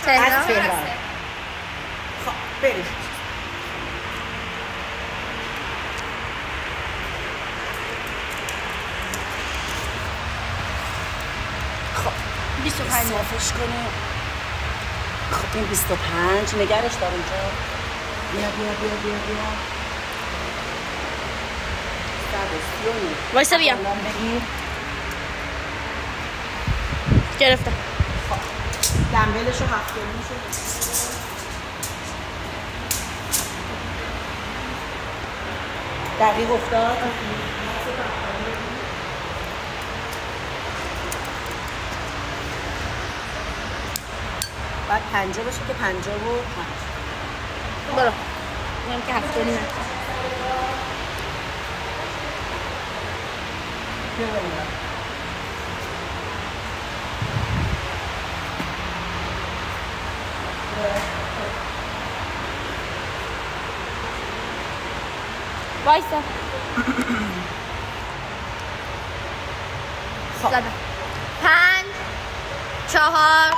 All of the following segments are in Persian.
از تهران. خب بریم. خب 25 صافش کنیم. خب این 25 نگرش دار اونجا. بیا بیا بیا بیا بیا. وایسا بیا. گرفتم. خب دنبلشو 7 میشه. دقیق افتاد. بعد 50 باشه که 55. برو. اینم که 7 نیمه. وایسا. خب زدم. 5 4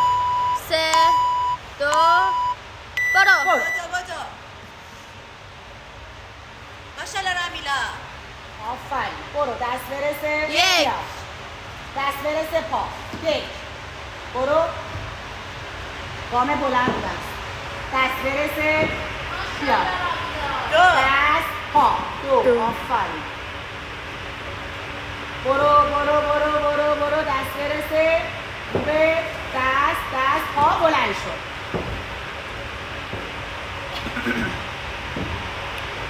3 2 برو. باجا ماشاءالله رامیلا. آفرین. برو دست برسه. یک. بیا. دست برسه پا. یک. برو. گام بلند دست. دست برسه. بیا. دست پا. دو. آفرین. برو دست برسه. به دست پا بلند شد.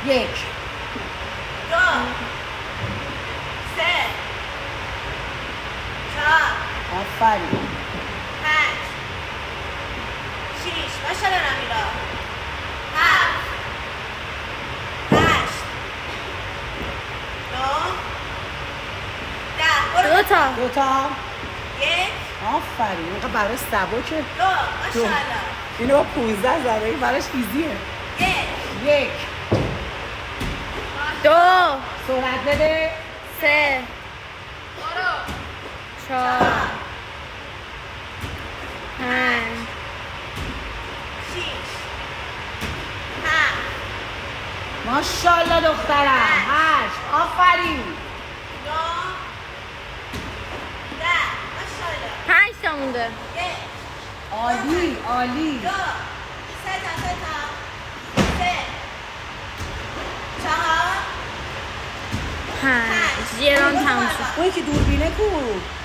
یک. 2 3 4 آفرین. 5 6 ماشاءالله رامیلا. 7 8 9 10 برو. دو تا. 1 آفرین. اینقدر برای سبکه. 2 ماشاءالله. اینو با 15 زده. این براش ایزیه. 1 یک. 2 سرعت بده. 3 4 5 6 7 ماشاءالله دخترم. 8. آفرین. 9 10 ماشاءالله. 5 تا مونده. 1 عالی عالی. 2 3 تا 3 4 5 یه ران تموم شد. اون که دوربینه کو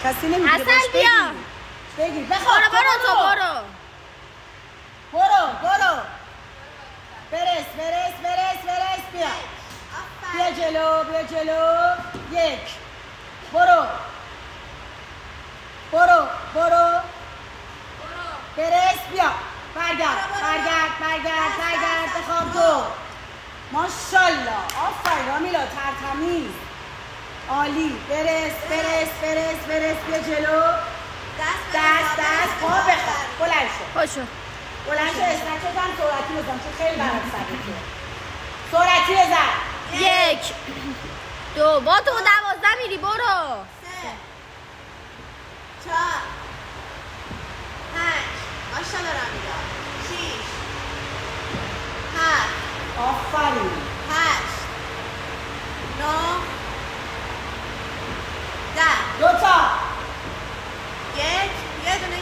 کسی نمیگه. حسن بیا. بگیر بخواب. برو. برو برس بیا. بیا جلو. یک. برو برس بیا. برگرد بخواب. 2 ماشاءالله. آفرین رامیلا. ترتمیز. عالی. برس بیا جلو. دست پا بخواب. بلند شو. استرچت هم سرعتی بزن چون خیلی برات سبکه. سرعتی بزن. 1 2 با تو 12 میری. برو. 3 4 5 ماشاءالله رامیلا. 6 7 آفرین. 8 9 10 2 تا. یه دونه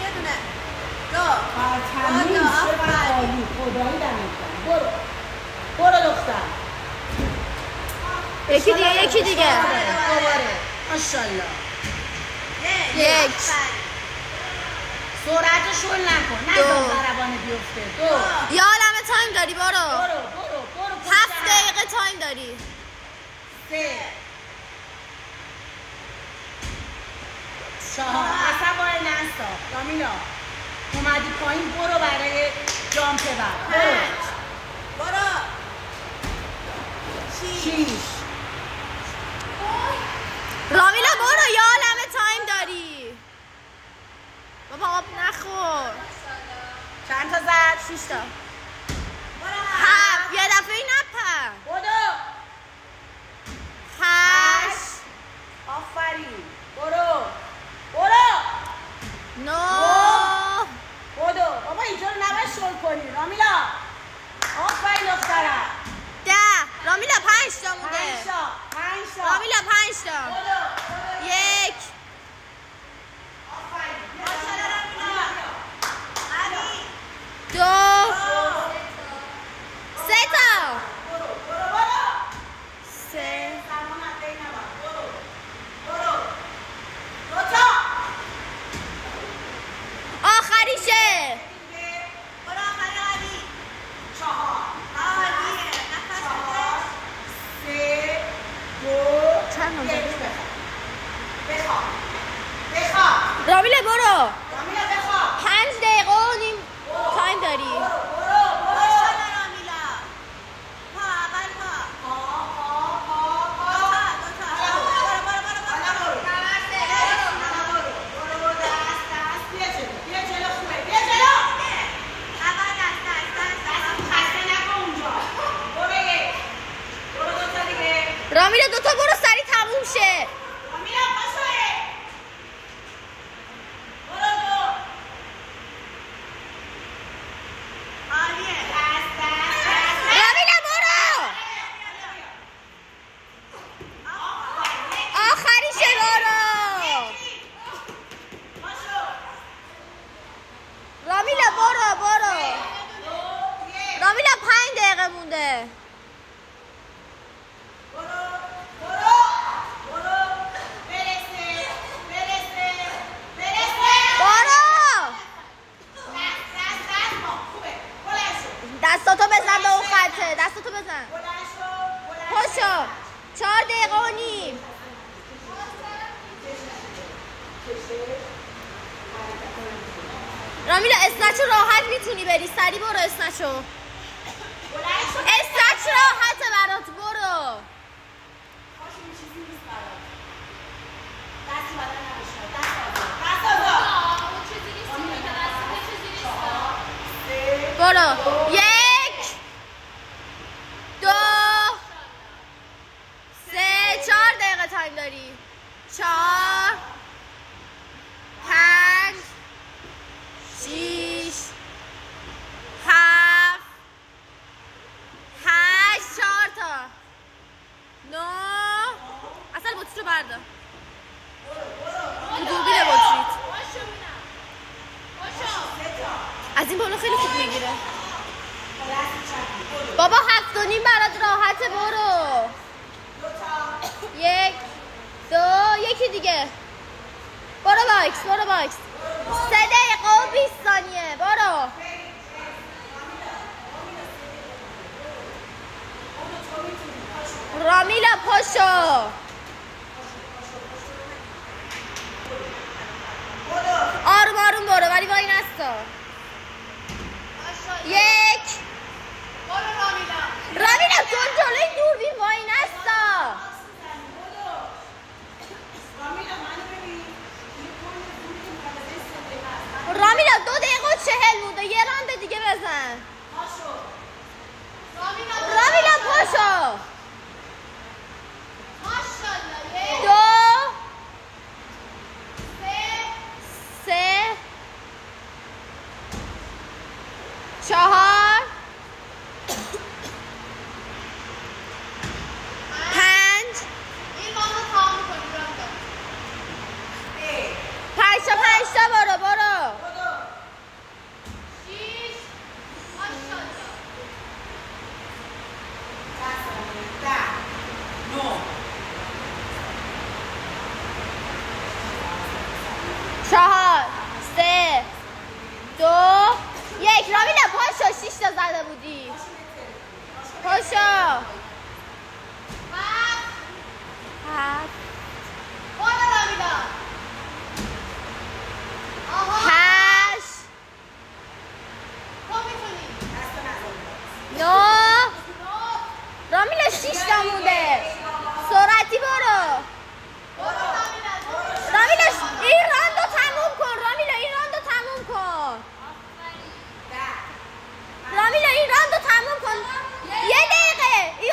2 ترتمیز. چقدر عالی. خدایی دمت گرم. برو دختر. یکی دیگه. دوباره. ماشاءالله. 1 سرعتشون نکن. نذار ضربانه بیفته. 2 یه عالمه تایم داری. برو. 7 دقیقه تایم داری. 3 4 اصلا باید نستا. رامیلا اومدی پایین. برو برای جامپ بر. برو 6 رامیلا برو. یه عالمه تایم داری. بابا آب نخور. چند تا زد؟ 6 تا. 7 یه دفعه نپر. بدو. 8 آفرین. برو 9 بدو. بابا اینجا رو هم یه روز بخواب بخواب رامیلا برو رامیلا بخواب 5 دقیقه و نیم تایم داری ماشاءالله رامیلا پا اول پا رامیلا دوتا برو سریع تموم شه رامیلا پاشوه برو عالیه رامیلا برو آخریشه برو رامیلا برو رامیلا 5 دقیقه مونده دستاتو بزن به اون خطه دستاتو بزن پاشو 4 دقیقه و نیم رامیلا اسنچو راحت میتونی بری سری برو اسنچو راحته برات برو برو 1 2 3 4 دقیقه تایم داری 4 5 6 7 8 4 تا 9 اصلا بطری رو بردار دوربین بطریت از این بالا خیلی خوب میگیره بابا 7 و نیم برات راحته برو 1 2 یکی دیگه برو باکس 3 دقیقه و 20 ثانیه برو رامیلا پاشو آروم برو ولی وای نستا 1 رامیلا تو جلوی دوربین وای نستا رامیلا 2 دقیقه و 40 مونده یه راند دیگه بزن رامیلا پاشو 2 3 4 5 تا برو 4 3 2 1 رامیلا پاشو 6 تا زده بودی پاشو 7 9 رامیلا 6 تا مونده سرعتی برو رامیلا این راندو تموم کن رامیلا این راندو تموم کن رامیلا این راندو تموم کن 1 دقیقه این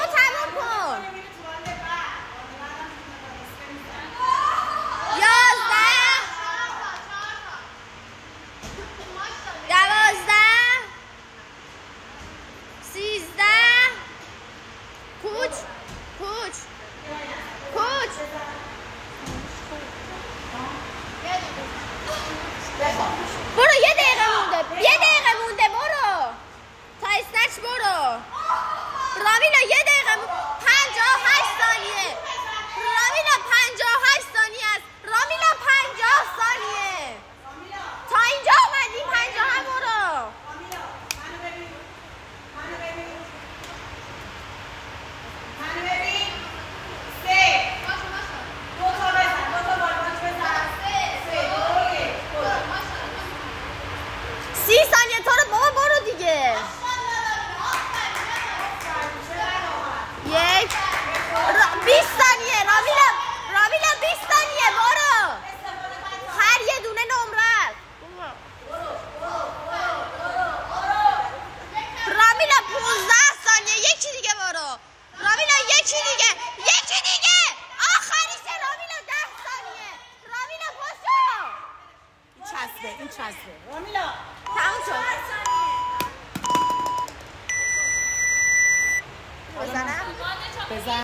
رامیلا تموم شد. 4 ثانیه بزنم؟ بزن.